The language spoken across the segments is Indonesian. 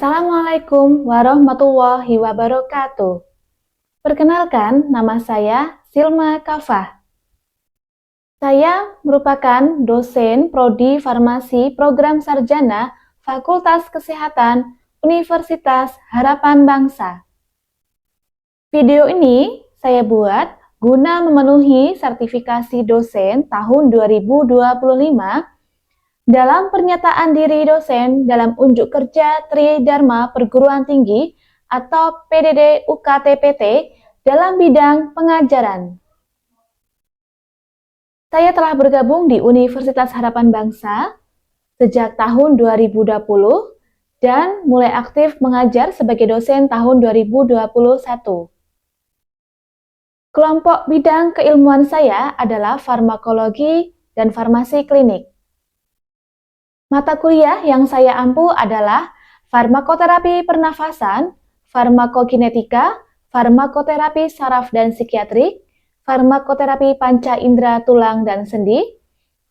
Assalamualaikum warahmatullahi wabarakatuh. Perkenalkan, nama saya Silma Kafah. Saya merupakan dosen Prodi Farmasi Program Sarjana Fakultas Kesehatan Universitas Harapan Bangsa. Video ini saya buat guna memenuhi sertifikasi dosen tahun 2025 dalam pernyataan diri dosen dalam unjuk kerja Tridharma Perguruan Tinggi atau PDD UKT-PT dalam bidang pengajaran. Saya telah bergabung di Universitas Harapan Bangsa sejak tahun 2020 dan mulai aktif mengajar sebagai dosen tahun 2021. Kelompok bidang keilmuan saya adalah farmakologi dan farmasi klinik. Mata kuliah yang saya ampu adalah farmakoterapi pernafasan, farmakokinetika, farmakoterapi saraf dan psikiatrik, farmakoterapi panca indera tulang dan sendi,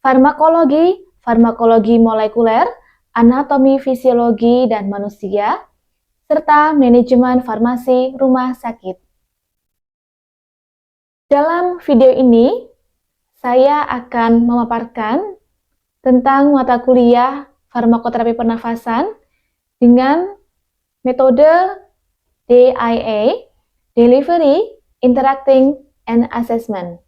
farmakologi, farmakologi molekuler, anatomi fisiologi dan manusia, serta manajemen farmasi rumah sakit. Dalam video ini, saya akan memaparkan tentang mata kuliah farmakoterapi pernafasan dengan metode DIA, Delivery, Interacting, and Assessment.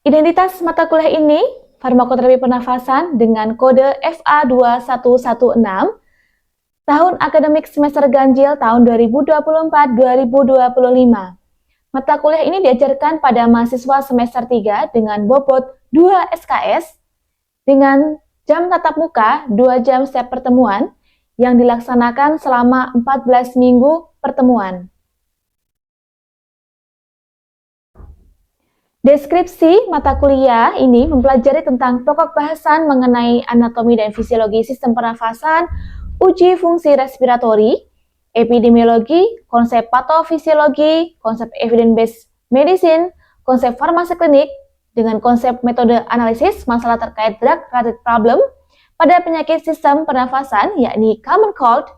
Identitas mata kuliah ini, farmakoterapi pernafasan dengan kode FA2116, tahun akademik semester ganjil tahun 2024-2025. Mata kuliah ini diajarkan pada mahasiswa semester 3 dengan bobot 2 SKS dengan jam tatap muka 2 jam setiap pertemuan yang dilaksanakan selama 14 minggu pertemuan. Deskripsi mata kuliah ini mempelajari tentang pokok bahasan mengenai anatomi dan fisiologi sistem pernafasan, uji fungsi respiratori, epidemiologi, konsep patofisiologi, konsep evidence-based medicine, konsep farmasi klinik, dengan konsep metode analisis masalah terkait drug-related problem pada penyakit sistem pernafasan, yakni common cold,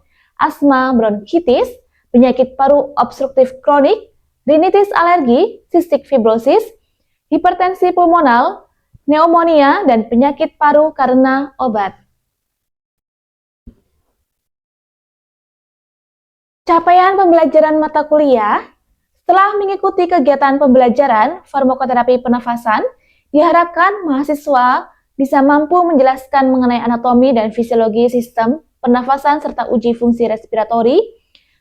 asma, bronkitis, penyakit paru obstruktif kronik, rinitis alergi, cystic fibrosis, hipertensi pulmonal, pneumonia, dan penyakit paru karena obat. Capaian pembelajaran mata kuliah. Setelah mengikuti kegiatan pembelajaran farmakoterapi pernafasan, diharapkan mahasiswa bisa mampu menjelaskan mengenai anatomi dan fisiologi sistem pernafasan serta uji fungsi respiratori,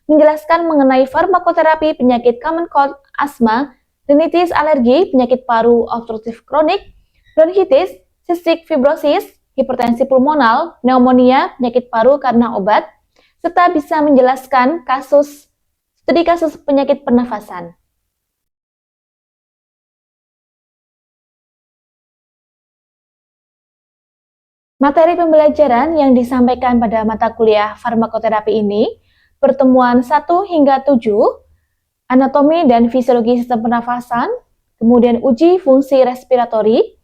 menjelaskan mengenai farmakoterapi penyakit common cold, asma, rinitis alergi, penyakit paru obstruktif kronik, bronkitis, cystic fibrosis, hipertensi pulmonal, pneumonia, penyakit paru karena obat, serta bisa menjelaskan studi kasus penyakit pernafasan. Materi pembelajaran yang disampaikan pada mata kuliah farmakoterapi ini, pertemuan 1 hingga 7, anatomi dan fisiologi sistem pernafasan, kemudian uji fungsi respiratori,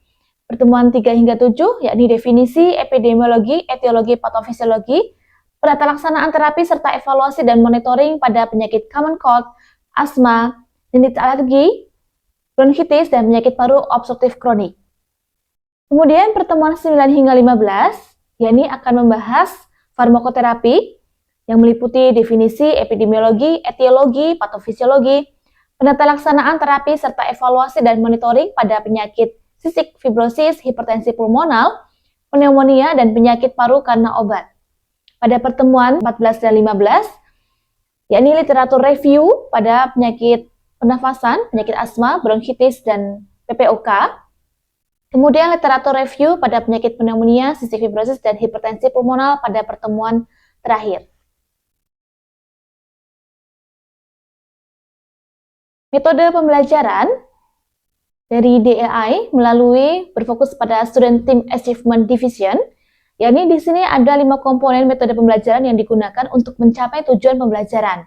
pertemuan 3 hingga 7, yakni definisi, epidemiologi, etiologi, patofisiologi, penata laksanaan terapi serta evaluasi dan monitoring pada penyakit common cold, asma, rinitis alergi, bronkitis, dan penyakit paru obstruktif kronik. Kemudian pertemuan 9 hingga 15, yakni akan membahas farmakoterapi yang meliputi definisi, epidemiologi, etiologi, patofisiologi, penata laksanaan terapi serta evaluasi dan monitoring pada penyakit cystic fibrosis, hipertensi pulmonal, pneumonia, dan penyakit paru karena obat. Pada pertemuan 14 dan 15, yakni literatur review pada penyakit pernafasan, penyakit asma, bronkitis, dan PPOK. Kemudian literatur review pada penyakit pneumonia, cystic fibrosis, dan hipertensi pulmonal pada pertemuan terakhir. Metode pembelajaran dari DEI melalui berfokus pada Student Team Achievement Division, yakni di sini ada 5 komponen metode pembelajaran yang digunakan untuk mencapai tujuan pembelajaran,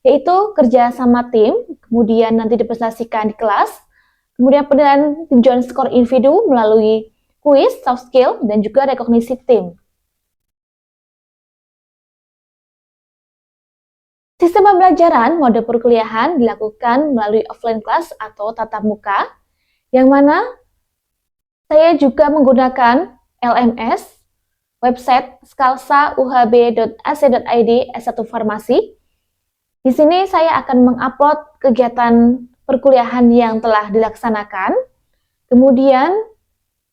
yaitu kerja sama tim, kemudian nanti dipresentasikan di kelas, kemudian penilaian tinjauan skor individu melalui kuis, soft skill, dan juga rekognisi tim. Sistem pembelajaran mode perkuliahan dilakukan melalui offline class atau tatap muka, yang mana saya juga menggunakan LMS, website skalsa.uhb.ac.id S1 Farmasi. Di sini saya akan mengupload kegiatan perkuliahan yang telah dilaksanakan, kemudian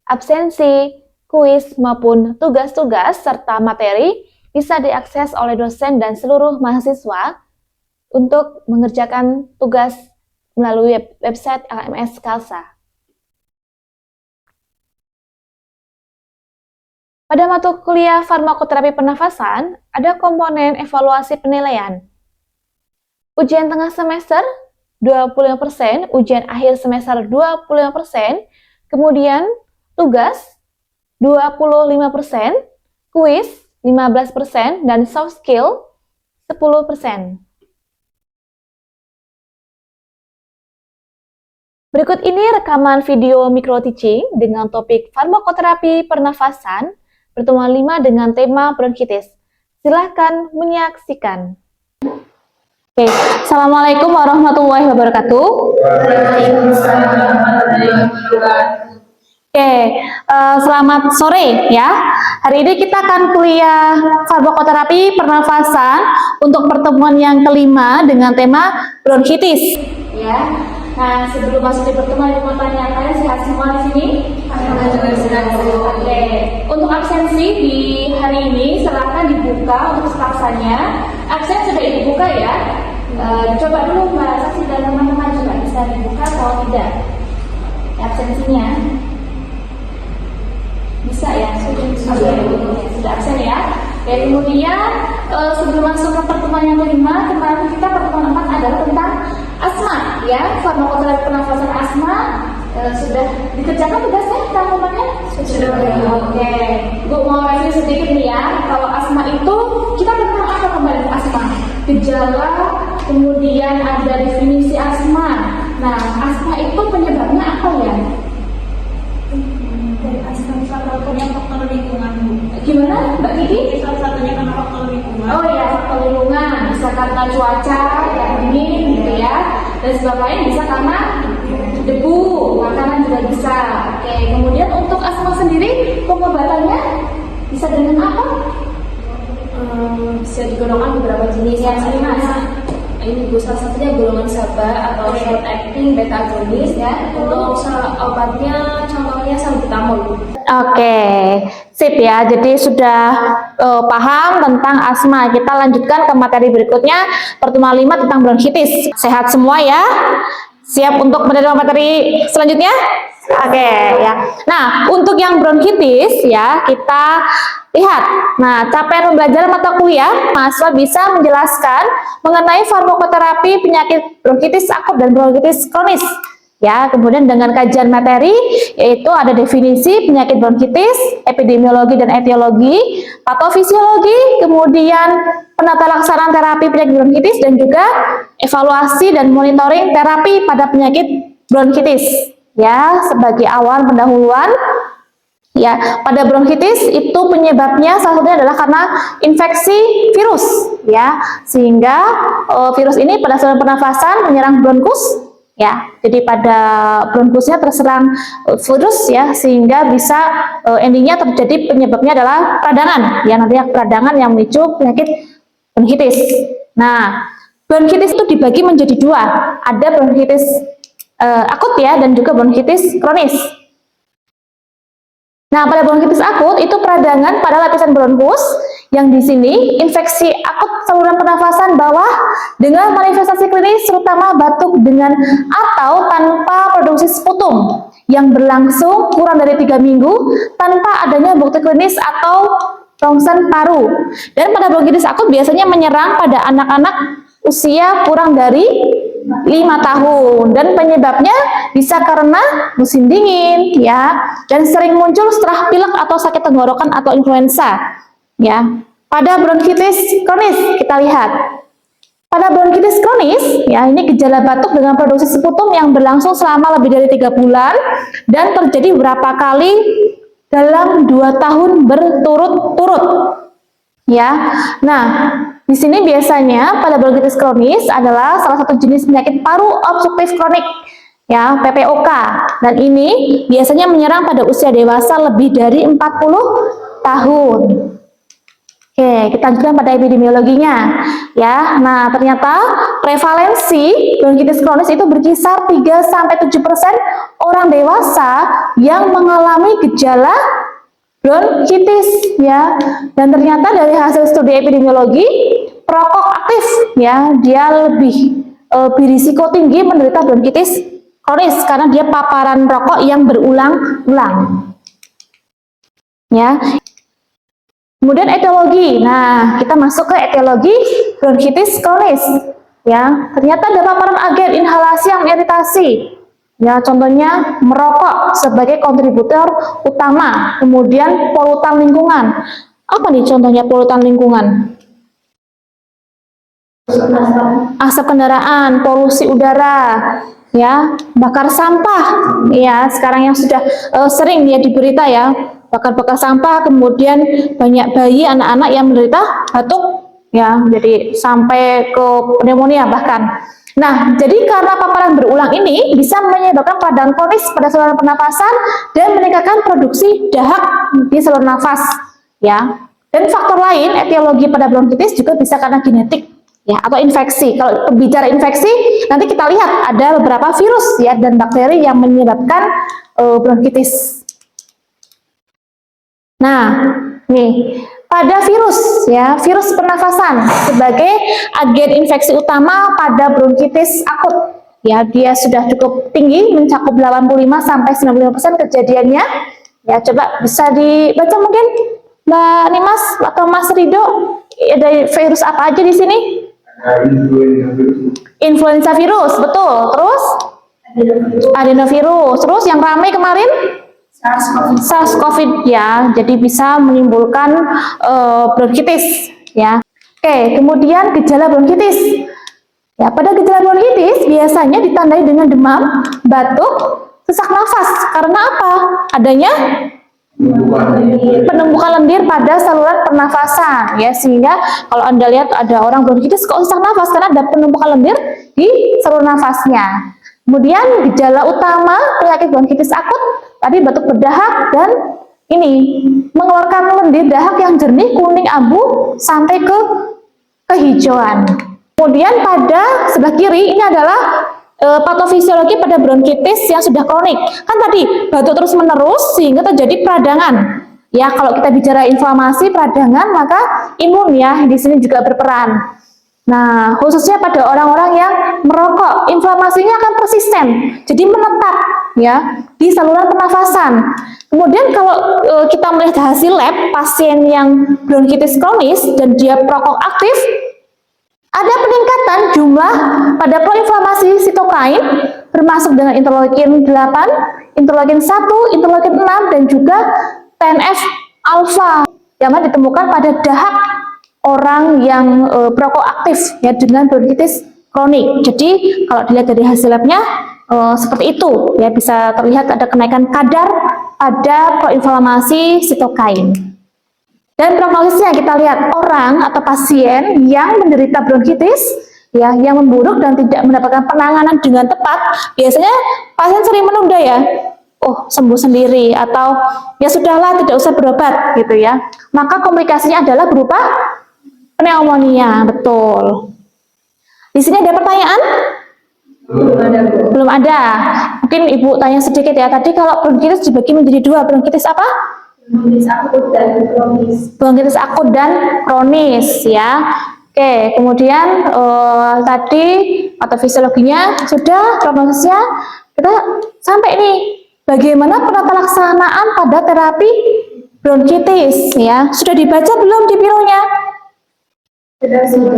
absensi, kuis, maupun tugas-tugas serta materi bisa diakses oleh dosen dan seluruh mahasiswa untuk mengerjakan tugas melalui website LMS Skalsa. Pada mata kuliah farmakoterapi pernafasan, ada komponen evaluasi penilaian. Ujian tengah semester 25%, ujian akhir semester 25%, kemudian tugas 25%, kuis 15%, dan soft skill 10%. Berikut ini rekaman video micro teaching dengan topik farmakoterapi pernafasan pertemuan 5 dengan tema bronkitis. Silahkan menyaksikan. Oke, Assalamualaikum warahmatullahi wabarakatuh. Oke, selamat sore ya. Hari ini kita akan kuliah farmakoterapi pernafasan untuk pertemuan yang kelima dengan tema bronkitis. Ya. Nah, sebelum masuk di pertemuan, mau tanya, kalian sehat semua di sini? Oke. Untuk absensi di hari ini silakan dibuka untuk staffsanya. Absen sudah dibuka ya. Coba dulu Mbak Saksi dan teman-teman juga bisa dibuka atau tidak absensinya. Bisa ya? Sudah absen ya. Ya, kemudian sebelum masuk ke pertemuan yang kelima, kemarin kita pertemuan 4 adalah tentang asma ya, farmakoterapi pernafasan asma. Sudah dikerjakan tugasnya teman-temannya? Sudah. Oke. Gue mau review sedikit nih ya. Kalau asma itu kita tentang apa kembali asma? Gejala, kemudian ada definisi asma. Nah, asma itu penyebabnya apa ya? Salah satunya faktor lingkungan. Gimana Mbak Kiki? Salah satunya karena faktor lingkungan. Oh ya, faktor lingkungan. Bisa karena cuaca yang dingin gitu ya. Dan sebab lain bisa karena debu, makanan juga bisa. Oke, kemudian untuk asma sendiri pengobatannya bisa dengan apa? Bisa digolongkan beberapa jenis. Yang ini salah satunya golongan sabar atau short acting beta agonis ya. Untuk obatnya contohnya salbutamol. Oke, sip ya. Jadi sudah paham tentang asma. Kita lanjutkan ke materi berikutnya, pertemuan 5 tentang bronkitis. Sehat semua ya? Siap untuk menerima materi selanjutnya? Oke ya. Nah, untuk yang bronkitis ya, kita lihat. Nah, capaian pembelajaran mata kuliah, mahasiswa bisa menjelaskan mengenai farmakoterapi penyakit bronkitis akut dan bronkitis kronis. Ya, kemudian dengan kajian materi yaitu ada definisi penyakit bronkitis, epidemiologi dan etiologi, patofisiologi, kemudian penata laksanaan terapi penyakit bronkitis dan juga evaluasi dan monitoring terapi pada penyakit bronkitis. Ya, sebagai awal pendahuluan. Ya, pada bronkitis itu penyebabnya salah satunya adalah karena infeksi virus, ya, sehingga virus ini pada saluran pernafasan menyerang bronkus, ya. Jadi pada bronkusnya terserang virus, ya, sehingga bisa endingnya terjadi penyebabnya adalah peradangan, ya, nantinya peradangan yang memicu penyakit bronkitis. Nah, bronkitis itu dibagi menjadi dua, ada bronkitis akut ya dan juga bronkitis kronis. Nah, pada bronkitis akut itu peradangan pada lapisan bronkus yang di sini infeksi akut saluran pernafasan bawah dengan manifestasi klinis terutama batuk dengan atau tanpa produksi sputum yang berlangsung kurang dari 3 minggu tanpa adanya bukti klinis atau rongsen paru. Dan pada bronkitis akut biasanya menyerang pada anak-anak usia kurang dari 5 tahun dan penyebabnya bisa karena musim dingin ya dan sering muncul setelah pilek atau sakit tenggorokan atau influenza ya. Pada bronkitis kronis kita lihat. Pada bronkitis kronis ya ini gejala batuk dengan produksi sputum yang berlangsung selama lebih dari 3 bulan dan terjadi beberapa kali dalam 2 tahun berturut-turut. ya. Nah, di sini biasanya pada bronkitis kronis adalah salah satu jenis penyakit paru obstruktif kronik, ya, PPOK. Dan ini biasanya menyerang pada usia dewasa lebih dari 40 tahun. Oke, kita lanjutkan pada epidemiologinya, ya. Nah, ternyata prevalensi bronkitis kronis itu berkisar 3-7% orang dewasa yang mengalami gejala bronkitis, ya. Dan ternyata dari hasil studi epidemiologi, perokok aktif, ya, dia lebih berisiko tinggi menderita bronkitis kronis karena dia paparan rokok yang berulang-ulang, ya. Kemudian etiologi. Nah, kita masuk ke etiologi bronkitis kronis, ya. Ternyata ada paparan agen inhalasi yang iritasi. Ya, contohnya merokok sebagai kontributor utama, kemudian polutan lingkungan. Apa nih contohnya polutan lingkungan? Asap kendaraan, polusi udara, ya, bakar sampah, ya, sekarang yang sudah sering ya di berita ya, bakar-bakar sampah, kemudian banyak bayi, anak-anak yang menderita batuk, ya, jadi sampai ke pneumonia bahkan. Nah, jadi karena paparan berulang ini bisa menyebabkan peradangan kronis pada saluran pernafasan dan meningkatkan produksi dahak di saluran nafas, ya. Dan faktor lain etiologi pada bronkitis juga bisa karena genetik, ya, atau infeksi. Kalau bicara infeksi, nanti kita lihat ada beberapa virus, ya, dan bakteri yang menyebabkan bronkitis. Nah, nih, pada virus, ya, virus pernafasan sebagai agen infeksi utama pada bronkitis akut, ya, dia sudah cukup tinggi, mencakup 85-95% kejadiannya, ya. Coba bisa dibaca mungkin Mbak Nimas atau Mas Rido, ada virus apa aja di sini? Influenza virus, betul. Terus adenovirus. Terus yang ramai kemarin SARS-CoV, ya, jadi bisa menimbulkan bronkitis, ya. Oke, kemudian gejala bronkitis. Ya, pada gejala bronkitis biasanya ditandai dengan demam, batuk, sesak nafas. Karena apa? Adanya penumpukan lendir pada saluran pernafasan, ya, sehingga kalau Anda lihat ada orang bronkitis kok sesak nafas karena ada penumpukan lendir di saluran nafasnya. Kemudian gejala utama penyakit bronkitis akut tadi batuk berdahak dan ini mengeluarkan lendir dahak yang jernih kuning abu sampai ke kehijauan. Kemudian pada sebelah kiri ini adalah patofisiologi pada bronkitis yang sudah kronik. Kan tadi batuk terus menerus sehingga terjadi peradangan. Ya, kalau kita bicara inflamasi peradangan maka imun, ya, di sini juga berperan. Nah, khususnya pada orang-orang yang merokok, inflamasinya akan persisten, jadi menetap, ya, di saluran pernafasan. Kemudian kalau kita melihat hasil lab pasien yang bronkitis kronis dan dia perokok aktif, ada peningkatan jumlah pada proinflamasi sitokain termasuk dengan interleukin 8, interleukin 1, interleukin 6 dan juga TNF alfa yang ditemukan pada dahak orang yang perokok aktif, ya, dengan bronkitis kronik. Jadi kalau dilihat dari hasil labnya seperti itu, ya, bisa terlihat ada kenaikan kadar pada proinflamasi sitokain. Dan prognosisnya kita lihat orang atau pasien yang menderita bronkitis, ya, yang memburuk dan tidak mendapatkan penanganan dengan tepat, biasanya pasien sering menunda, ya, oh sembuh sendiri atau ya sudahlah tidak usah berobat gitu, ya. Maka komplikasinya adalah berupa pneumonia, betul. Di sini ada pertanyaan? Belum ada. Mungkin Ibu tanya sedikit, ya. Tadi kalau bronkitis dibagi menjadi dua, bronkitis apa? Bronkitis akut dan kronis. Bronkitis akut dan kronis, ya. Oke, kemudian tadi patofisiologinya sudah, prognosisnya kita sampai nih. Bagaimana penata laksanaan pada terapi bronkitis, ya? Sudah dibaca belum di pironya?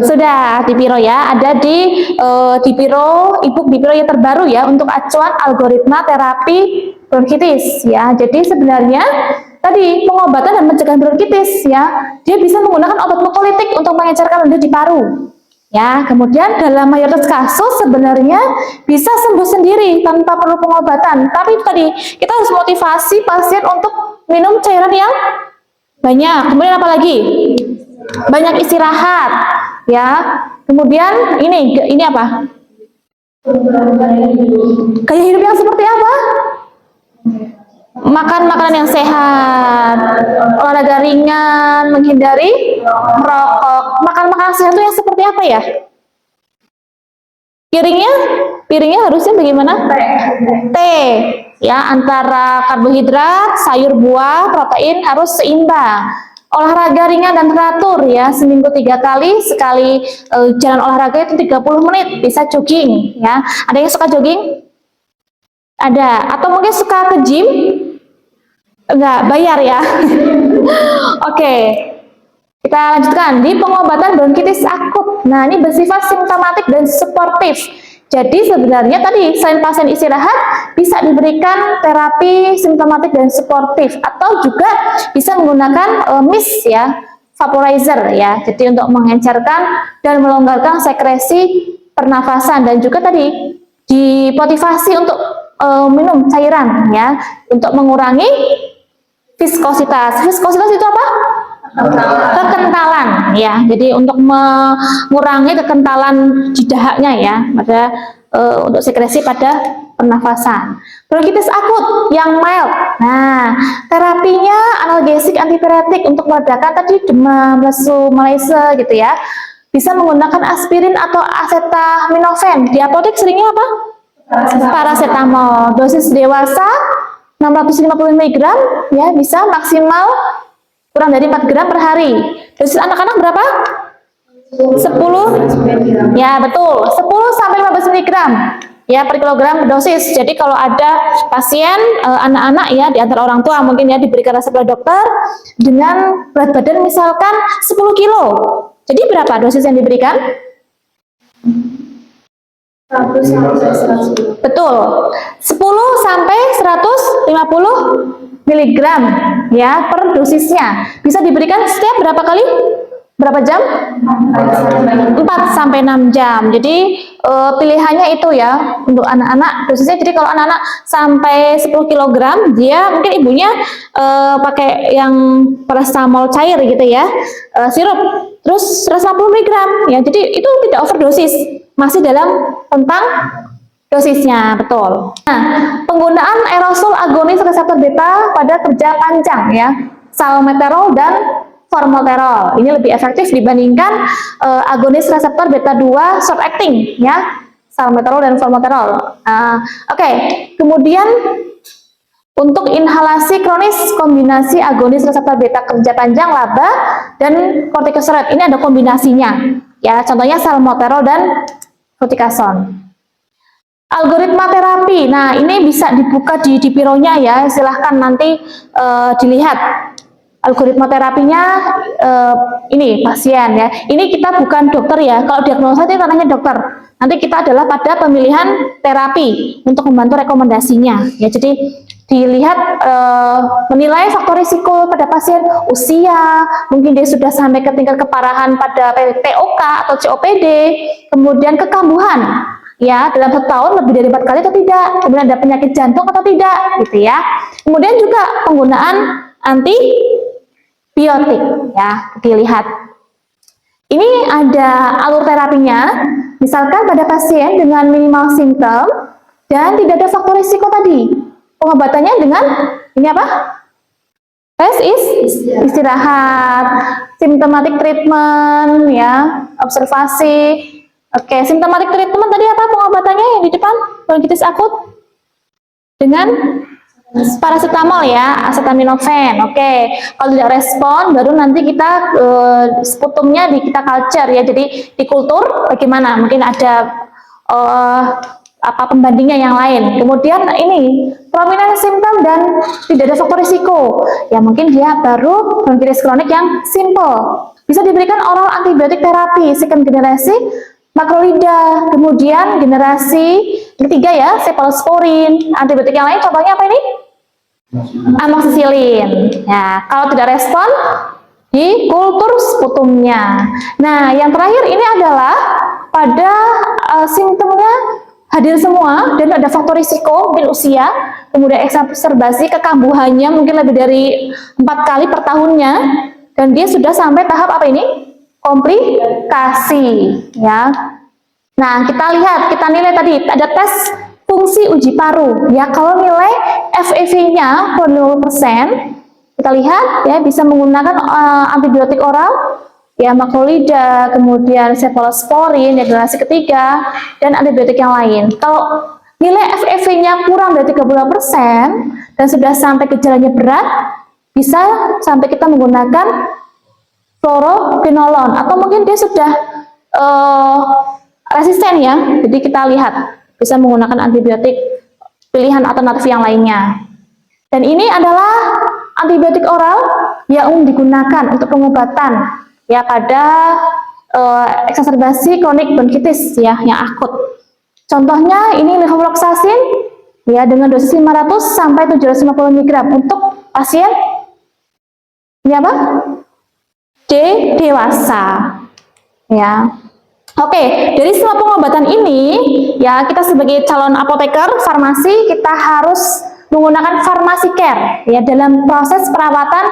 Sudah di piro, ya, ada di piro, e-book di piro yang terbaru, ya, untuk acuan algoritma terapi bronkitis, ya. Jadi sebenarnya tadi pengobatan dan pencegahan bronkitis, ya, dia bisa menggunakan obat mukolitik untuk mengecerkan lendir di paru, ya. Kemudian dalam mayoritas kasus sebenarnya bisa sembuh sendiri tanpa perlu pengobatan. Tapi tadi kita harus motivasi pasien untuk minum cairan yang banyak. Kemudian apa lagi? banyak istirahat, ya. Kemudian ini apa? Gaya hidup yang seperti apa? Makan makanan yang sehat, olahraga ringan, menghindari merokok. Makan makanan sehat itu yang seperti apa ya? Piringnya harusnya bagaimana? Teh, ya, antara karbohidrat, sayur buah, protein harus seimbang. Olahraga ringan dan teratur, ya, seminggu 3 kali, sekali jalan olahraga itu 30 menit, bisa jogging, ya. Ada yang suka jogging? Ada. Atau mungkin suka ke gym? Enggak, bayar ya. Oke. Kita lanjutkan di pengobatan bronkitis akut. Nah, ini bersifat simptomatik dan suportif. Jadi sebenarnya tadi selain pasien istirahat bisa diberikan terapi simptomatik dan suportif atau juga bisa menggunakan mist ya, vaporizer ya. Jadi untuk mengencerkan dan melonggarkan sekresi pernafasan dan juga tadi dimotivasi untuk minum cairan ya untuk mengurangi viskositas. Viskositas itu apa? Kekentalan ya. Jadi untuk mengurangi kekentalan di dahaknya ya pada untuk sekresi pada pernafasan. Bronkitis akut yang mild. Nah, terapinya analgesik antipiretik untuk meredakan tadi demam, lesu, malaise gitu ya. Bisa menggunakan aspirin atau acetaminophen. Di apotek seringnya apa? Paracetamol. Dosis dewasa 650 mg ya, bisa maksimal kurang dari 4 gram per hari. Dosis anak-anak berapa? 10? Ya, betul. 10 sampai 15 mg ya per kilogram dosis. Jadi kalau ada pasien anak-anak ya di antara orang tua mungkin ya diberikan resep oleh dokter dengan berat badan misalkan 10 kilo. Jadi berapa dosis yang diberikan? 100 sampai 100. Betul. 10 sampai 150 mg ya per dosisnya. Bisa diberikan setiap berapa kali? Berapa jam? 4 sampai 6 jam. Jadi pilihannya itu ya untuk anak-anak dosisnya. Jadi kalau anak-anak sampai 10 kg dia mungkin ibunya pakai yang paracetamol cair gitu ya, sirup. Terus 150 mg ya. Jadi itu tidak overdosis. Masih dalam tentang dosisnya, betul. Nah, penggunaan aerosol agonis reseptor beta pada kerja panjang ya, salmeterol dan formoterol. Ini lebih efektif dibandingkan agonis reseptor beta 2 short acting ya, salmeterol dan formoterol. Oke. Kemudian untuk inhalasi kronis kombinasi agonis reseptor beta kerja panjang LABA dan kortikosteroid. Ini ada kombinasinya ya, contohnya salmeterol dan fluticasone. Algoritma terapi. Nah, ini bisa dibuka di pironya ya. Silahkan nanti dilihat algoritma terapinya. Ini pasien ya. Ini kita bukan dokter ya. Kalau diagnosa itu ranahnya dokter. Nanti kita adalah pada pemilihan terapi untuk membantu rekomendasinya. Ya, jadi dilihat menilai faktor risiko pada pasien, usia, mungkin dia sudah sampai ke tingkat keparahan pada POK atau COPD, kemudian kekambuhan ya dalam 1 tahun lebih dari 4 kali atau tidak, kemudian ada penyakit jantung atau tidak gitu ya. Kemudian juga penggunaan antibiotik ya, dilihat. Ini ada alur terapinya, misalkan pada pasien dengan minimal simptom dan tidak ada faktor risiko tadi. Pengobatannya dengan ini apa? Rest is istirahat, symptomatic treatment ya, observasi. Oke, symptomatic treatment tadi apa pengobatannya yang di depan? Bronkitis akut dengan paracetamol ya, acetaminophen. Oke, kalau tidak respon baru nanti kita sputumnya kita culture ya. Jadi dikultur bagaimana? Mungkin ada pembandingnya yang lain. Kemudian ini prominent simptom dan tidak ada faktor risiko. Ya mungkin dia baru bronkitis kronik yang simple. Bisa diberikan oral antibiotik terapi second generasi makrolida, kemudian generasi ketiga ya cephalosporin. Antibiotik yang lain contohnya apa ini? Amoxicillin. Ya, kalau tidak respon di kultur sputumnya. Nah, yang terakhir ini adalah pada simptomnya hadir semua dan ada faktor risiko, mungkin usia, kemudian exacerbasi kekambuhannya mungkin lebih dari 4 kali per tahunnya, dan dia sudah sampai tahap apa ini? Komplikasi, ya. Nah, kita lihat, kita nilai tadi ada tes fungsi uji paru, ya. Kalau nilai FEV-nya 0%, kita lihat ya bisa menggunakan antibiotik oral, ya makrolida, kemudian cephalosporin, ya generasi ketiga, dan antibiotik yang lain. Kalau nilai FEV-nya kurang dari 30% dan sudah sampai gejalanya berat, bisa sampai kita menggunakan fluoroquinolone, atau mungkin dia sudah resisten, ya. Jadi kita lihat bisa menggunakan antibiotik pilihan alternatif yang lainnya. Dan ini adalah antibiotik oral yang digunakan untuk pengobatan, ya, pada eksaserbasi kronik bronkitis, ya, yang akut. Contohnya ini levofloxacin, ya, dengan dosis 500 sampai 750 mg untuk pasien ini apa? Dewasa, ya. Oke, dari semua pengobatan ini, ya, kita sebagai calon apoteker farmasi, kita harus menggunakan pharmacy care, ya, dalam proses perawatan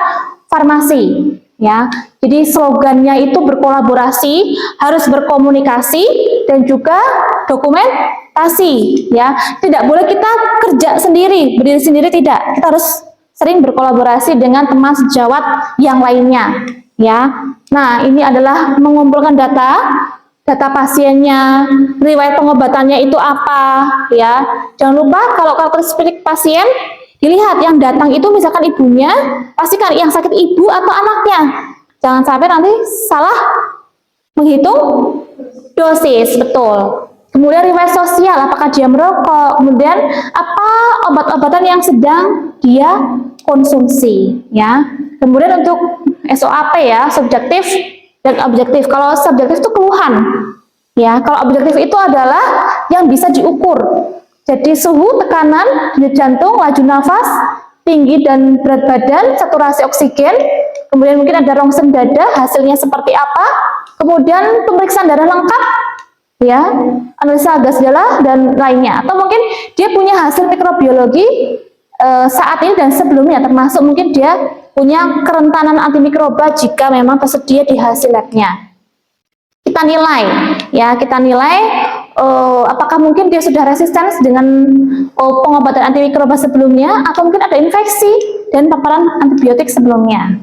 farmasi, ya. Jadi slogannya itu berkolaborasi, harus berkomunikasi, dan juga dokumentasi, ya. Tidak boleh kita kerja sendiri, berdiri sendiri, tidak. Kita harus sering berkolaborasi dengan teman sejawat yang lainnya, ya. Nah, ini adalah mengumpulkan data pasiennya, riwayat pengobatannya itu apa, ya. Jangan lupa kalau karakteristik pasien dilihat, yang datang itu misalkan ibunya, pastikan yang sakit ibu atau anaknya. Jangan sampai nanti salah menghitung dosis, betul. Kemudian riwayat sosial, apakah dia merokok, kemudian apa obat-obatan yang sedang dia konsumsi, ya. Kemudian untuk SOAP, ya, subjektif dan objektif. Kalau subjektif itu keluhan, ya. Kalau objektif itu adalah yang bisa diukur. Jadi suhu, tekanan, denyut jantung, laju nafas, tinggi dan berat badan, saturasi oksigen, kemudian mungkin ada rongsen dada, hasilnya seperti apa, kemudian pemeriksaan darah lengkap, ya, analisa gas darah dan lainnya. Atau mungkin dia punya hasil mikrobiologi saat ini dan sebelumnya, termasuk mungkin dia punya kerentanan antimikroba jika memang tersedia di hasil labnya. Kita nilai, ya, kita nilai apakah mungkin dia sudah resisten dengan pengobatan antimikroba sebelumnya, atau mungkin ada infeksi dan paparan antibiotik sebelumnya.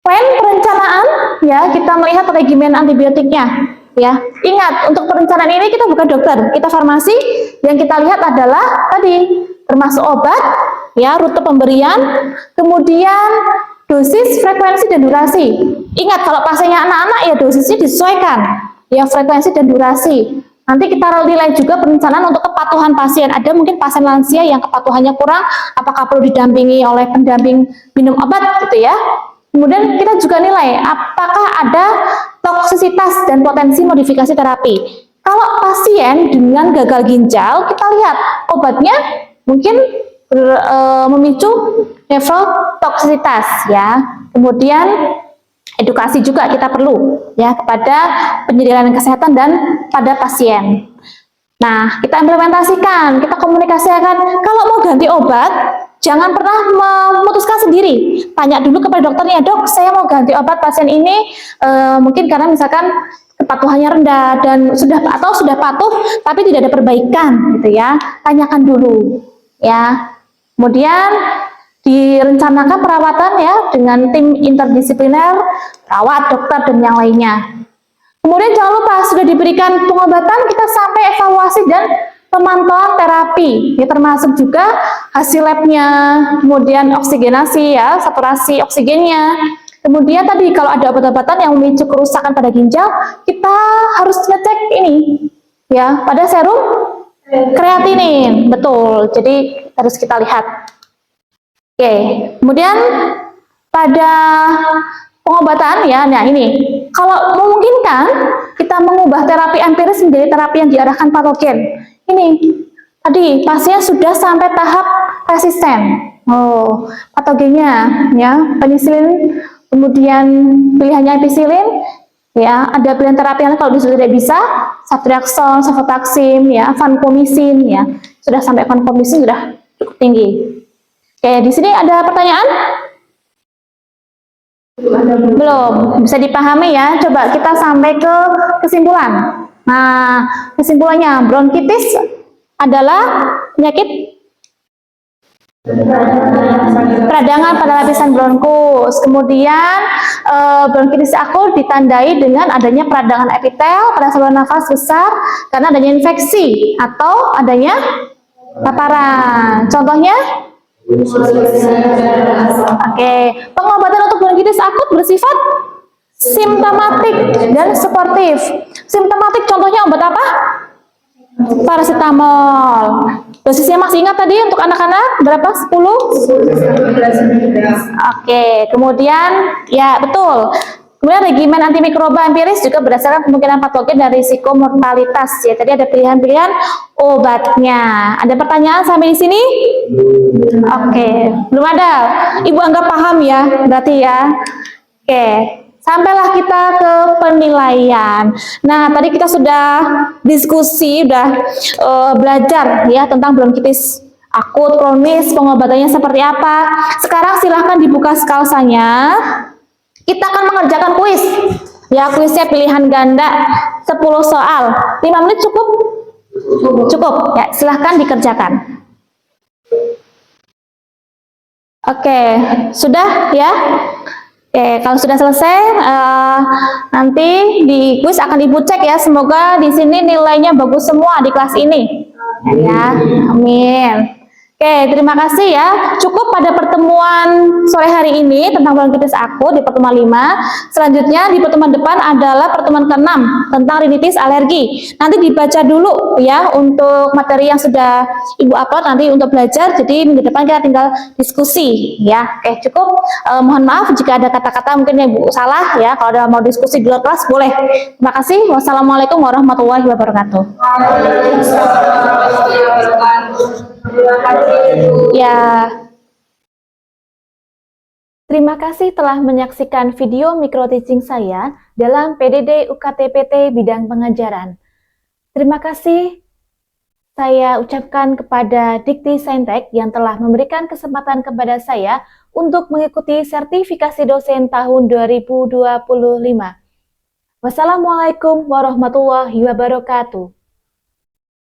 Plan perencanaan, ya, kita melihat regimen antibiotiknya, ya. Ingat, untuk perencanaan ini kita bukan dokter, kita farmasi. Yang kita lihat adalah tadi termasuk obat, ya, rute pemberian, kemudian dosis, frekuensi, dan durasi. Ingat, kalau pasiennya anak-anak, ya dosisnya disesuaikan, ya, frekuensi dan durasi. Nanti kita nilai juga perencanaan untuk kepatuhan pasien. Ada mungkin pasien lansia yang kepatuhannya kurang, apakah perlu didampingi oleh pendamping minum obat, gitu, ya. Kemudian kita juga nilai apakah ada toksisitas dan potensi modifikasi terapi. Kalau pasien dengan gagal ginjal, kita lihat obatnya mungkin memicu nefrotoksisitas, ya. Kemudian edukasi juga kita perlu, ya, kepada penyedia layanan kesehatan dan pada pasien. Nah, kita implementasikan, kita komunikasikan. Kalau mau ganti obat, jangan pernah memutuskan sendiri. Tanya dulu kepada dokternya, dok, saya mau ganti obat pasien ini, mungkin karena misalkan kepatuhannya rendah dan sudah patuh tapi tidak ada perbaikan, gitu, ya. Tanyakan dulu, ya. Kemudian direncanakan perawatan, ya, dengan tim interdisipliner, perawat, dokter, dan yang lainnya. Kemudian jangan lupa sudah diberikan pengobatan, kita sampai evaluasi dan pemantauan terapi, ya, termasuk juga hasil labnya, kemudian oksigenasi, ya, saturasi oksigennya. Kemudian tadi kalau ada obat-obatan yang memicu kerusakan pada ginjal, kita harus ngecek ini, ya, pada serum kreatinin, betul. Jadi harus kita lihat. Oke, kemudian pada pengobatan, ya, nah ini, kalau memungkinkan kita mengubah terapi empiris menjadi terapi yang diarahkan patogen. Ini tadi pasien sudah sampai tahap resisten. Patogennya, ya, penisilin, kemudian pilihannya episilin, ya, ada pilihan terapi yang kalau sudah tidak bisa, ceftriaxone, cefotaxime, ya, vancomycin, ya, sudah sampai vancomycin sudah cukup tinggi. Oke, di sini ada pertanyaan? Belum, bisa dipahami ya. Coba kita sampai ke kesimpulan. Nah, kesimpulannya bronkitis adalah penyakit peradangan pada lapisan bronkus. Kemudian bronkitis akut ditandai dengan adanya peradangan epitel pada saluran nafas besar karena adanya infeksi atau adanya paparan. Contohnya? Oke, pengobatan untuk bronkitis akut bersifat simptomatik dan suportif. Simptomatik contohnya obat apa? Paracetamol. Dosisnya masih ingat tadi untuk anak-anak berapa? 10? Oke, kemudian ya betul. Kemudian regimen antimikroba empiris juga berdasarkan kemungkinan patogen dan risiko mortalitas. Ya, tadi ada pilihan-pilihan obatnya. Ada pertanyaan sampai di sini? Oke, belum ada. Ibu anggap paham ya, berarti ya. Oke, sampailah kita ke penilaian. Nah, tadi kita sudah diskusi, udah belajar ya tentang bronkitis akut, kronis, pengobatannya seperti apa. Sekarang silahkan dibuka skalsanya. Kita akan mengerjakan kuis. Ya, kuisnya pilihan ganda 10 soal. 5 menit cukup? Cukup. Ya, silahkan dikerjakan. Oke, sudah ya? Oke, kalau sudah selesai, nanti di kuis akan ibu cek ya. Semoga di sini nilainya bagus semua di kelas ini. Ya, amin. Oke, terima kasih ya. Cukup pada pertemuan sore hari ini tentang bronkitis akut di pertemuan 5. Selanjutnya di pertemuan depan adalah pertemuan ke-6 tentang rinitis alergi. Nanti dibaca dulu ya untuk materi yang sudah ibu upload nanti untuk belajar. Jadi minggu depan kita tinggal diskusi ya. Oke, cukup. Mohon maaf jika ada kata-kata mungkin yang ibu salah ya. Kalau ada mau diskusi di luar kelas boleh. Terima kasih. Wassalamualaikum warahmatullahi wabarakatuh. Ya. Terima kasih telah menyaksikan video micro teaching saya dalam PDD UKT-PT bidang pengajaran. Terima kasih saya ucapkan kepada Dikti Saintek yang telah memberikan kesempatan kepada saya untuk mengikuti sertifikasi dosen tahun 2025. Wassalamualaikum warahmatullahi wabarakatuh.